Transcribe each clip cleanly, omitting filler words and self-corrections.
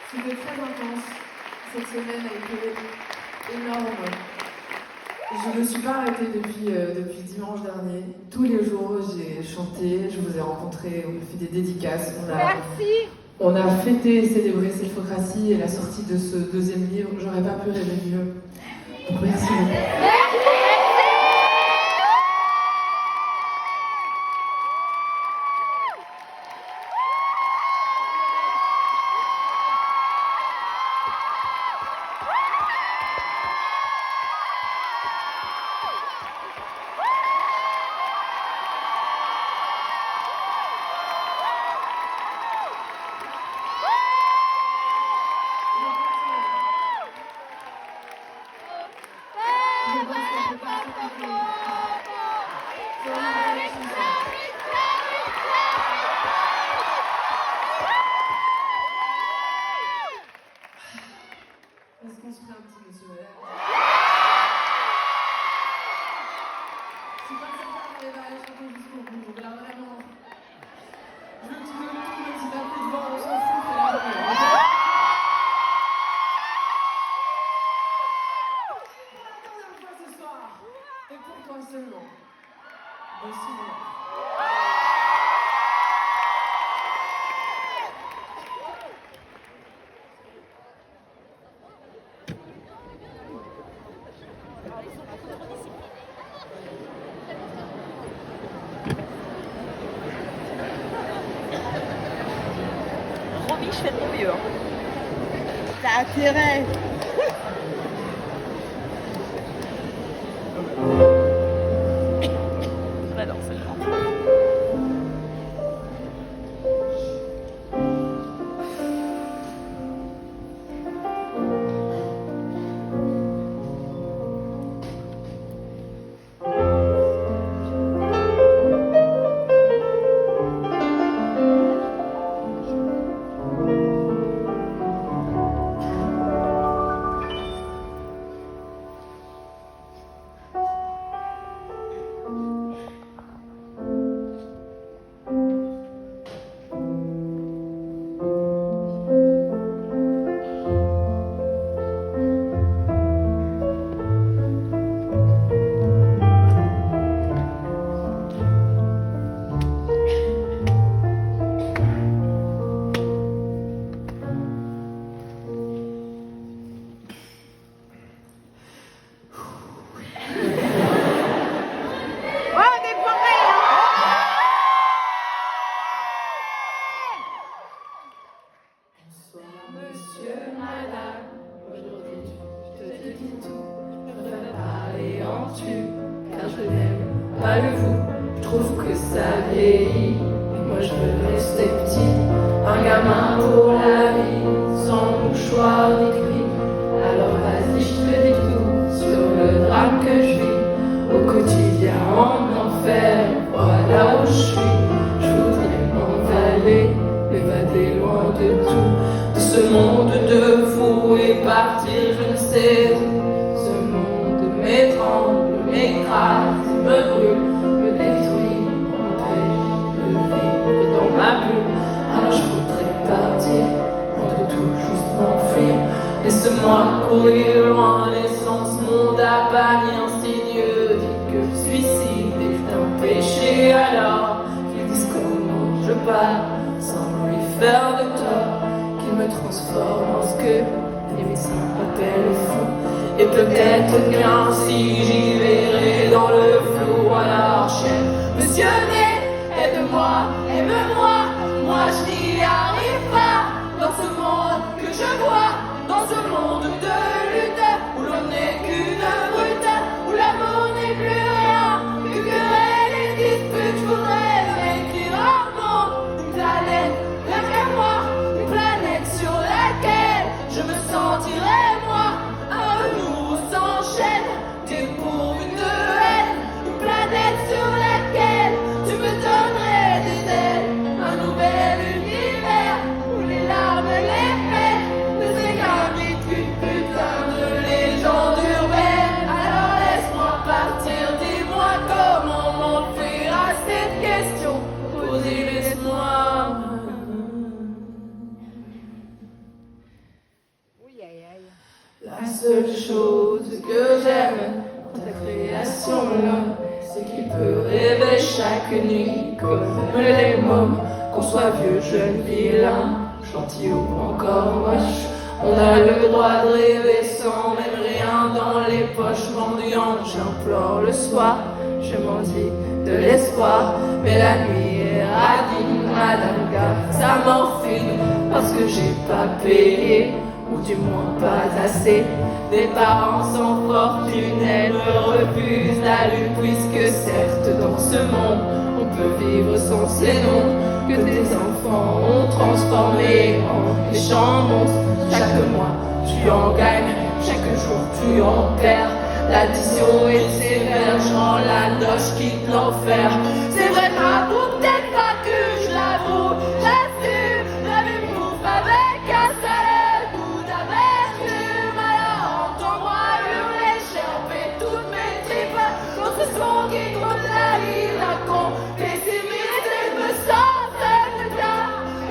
C'était très intense. Cette semaine a été énorme. Je ne me suis pas arrêtée depuis dimanche dernier. Tous les jours, j'ai chanté, je vous ai rencontrés, on a fait des dédicaces. Merci. On a fêté et célébré Sylphocratie et la sortie de ce deuxième livre. J'aurais pas pu rêver mieux. Donc merci beaucoup. Est-ce qu'on se fait un petit monsieur Valère? Je suis pas certaine qu'on va aller chanter jusqu'au bout, donc là vraiment, je veux que tu me le tournes, si t'as plus de vent, on s'en fout, c'est la première. Pour la dernière fois ce soir, et pour toi seulement. Bon souvenir. Promis, je fais de mon mieux. T'as intérêt. J'adore celle-là. Monsieur, madame, aujourd'hui je te dis tout. Je préfère parler en tu, car je n'aime pas le vous. Je trouve que ça vieillit, et moi je veux rester petit. Un gamin pour la vie, sans mouchoir ni cri. Alors vas-y, je te dis tout sur le drame que je vis. Au quotidien en enfer, voilà où je suis. Je voudrais m'envaler, m'évader loin de tout. Ce monde de fous et partir je ne sais où. Ce monde m'étrangle, m'écrase, me brûle, me détruit, m'empêche de vivre dans ma bulle. Alors je voudrais partir, loin de tout, juste m'enfuir. Laisse-moi courir loin, laissant ce monde à bannir insidieux. Dis que le suicide est un péché, alors qu'ils disent comment je pars sans lui faire de tort. Me transforme en ce que les médecins appellent fou. Et peut-être bien si j'y verrai dans le flou. Alors cher monsieur né, aide-moi, aime-moi. Moi je n'y arrive pas. Dans ce monde que je vois, dans ce monde de lutte, où l'on n'est qu'une brute, où l'amour n'est plus rien, que querelles et disputes. Je voudrais m'écrire un nom, une planète, rien qu'à moi. Sur laquelle je me sentirais moi. Un renouveau s'enchaîne, des chose que j'aime dans ta création, c'est qu'il peut rêver chaque nuit comme les mômes, qu'on soit vieux, jeune, vilain, gentil ou encore moche. On a le droit de rêver sans même rien dans les poches, mendiant. J'implore le soir, je m'en dis de l'espoir, mais la nuit est radine, madame garde sa morphine, parce que j'ai pas payé, ou du moins pas assez. Des parents sans fortune, elles me refusent la lune, puisque certes dans ce monde on peut vivre sans ces noms que tes enfants ont transformés en méchants monstres. Chaque mois tu en gagnes, chaque jour tu en perds. L'addition est sévère, je rends la noche quitte l'enfer. C'est vrai, ma boue, peut-être pas que je l'avoue, j'assume la vie bouffe avec un seul goût d'amertume. Alors entends-moi hurler, j'ai enlevé toutes mes tripes dans ce son qui gronde la vie d'un con pessimiste. Et je me sens seul de bien,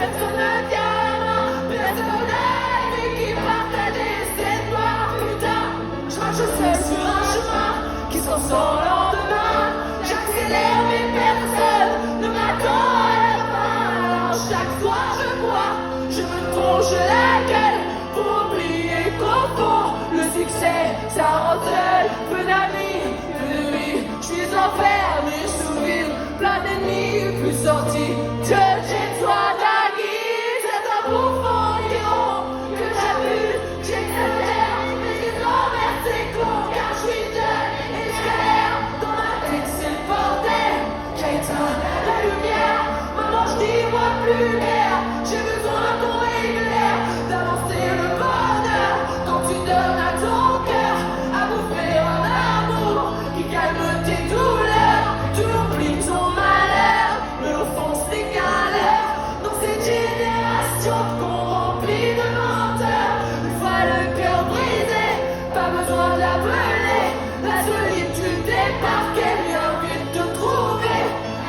personne ne tient la main, personne n'est qui partageait cette noire. Putain, je marche seul sur un chemin qui se ressent le lendemain. J'accélère mais personne ne m'attend à la fin. Alors chaque soir je bois, je me tronche la gueule pour oublier qu'au fond le succès ça rend seul. Peu d'amis, peu de nuit, je suis enfermé, je souviens plein d'ennemis, plus sorti que chez toi Dagui. C'est un bouffon diront que j'abuse, que j'exagère, mais qu'ils envers ces cons, car je suis jeune et je galère. Dans ma tête c'est le bordel, j'ai éteint la lumière. Maintenant je n'y vois plus l'air, j'ai besoin qu'on éclaire, d'avancer le bonheur quand tu donnes à ton cœur à bouffer un amour qui calme tes douleurs. Tu oublies ton malheur, mais au fond c'est qu'un leurre. Dans cette génération qu'on remplit de menteurs, une fois le cœur brisé, pas besoin d'appeler. La solitude débarque, elle vient vite te trouver.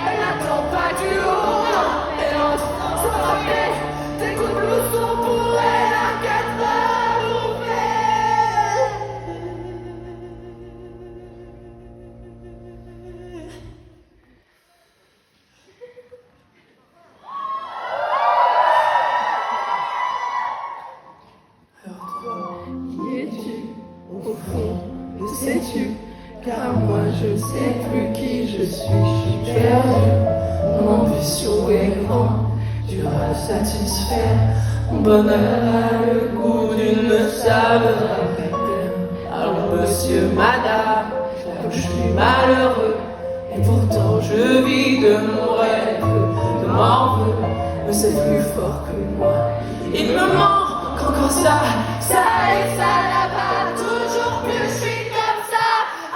Elle n'attend pas du haut, non, elle entre sans frapper. Tes coups de blouson pour elle à 4 heures Alors toi, qui es-tu au fond, le sais-tu? Car moi je sais plus qui je suis perdu. Mon ambition est grande, dur à satisfaire. Mon bonheur a le goût d'une saveur. Alors monsieur, madame, j'avoue que je suis malheureux, et pourtant je vis de mon rêve, de m'en veux, mais c'est plus fort que moi. Il me manque encore ça et ça là-bas, toujours plus je suis comme ça.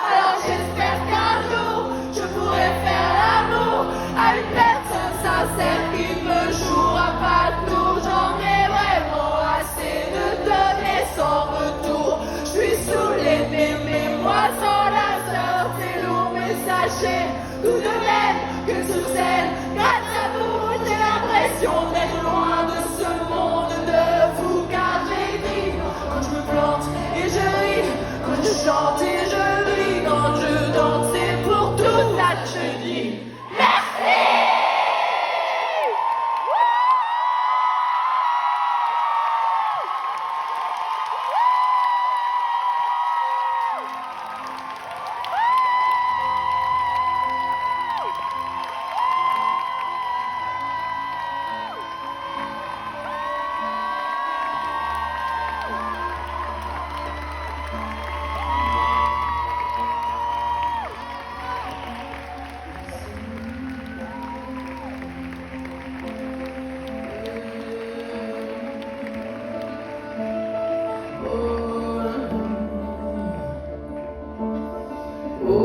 Alors j'espère qu'un jour je pourrai faire l'amour à une personne sincère qui me jouera pas de tour. J'en ai vraiment assez de donner sans retour. Je suis saoulé d'aimer moi sans la sorte, c'est lourd mais sachez tout de même que sur scène, grâce à vous, j'ai l'impression d'être loin de ce monde, de vous, car j'ai dit quand je me plante et je ris, quand je chante et je ris, quand je danse et pour tout ça je dis merci. Oh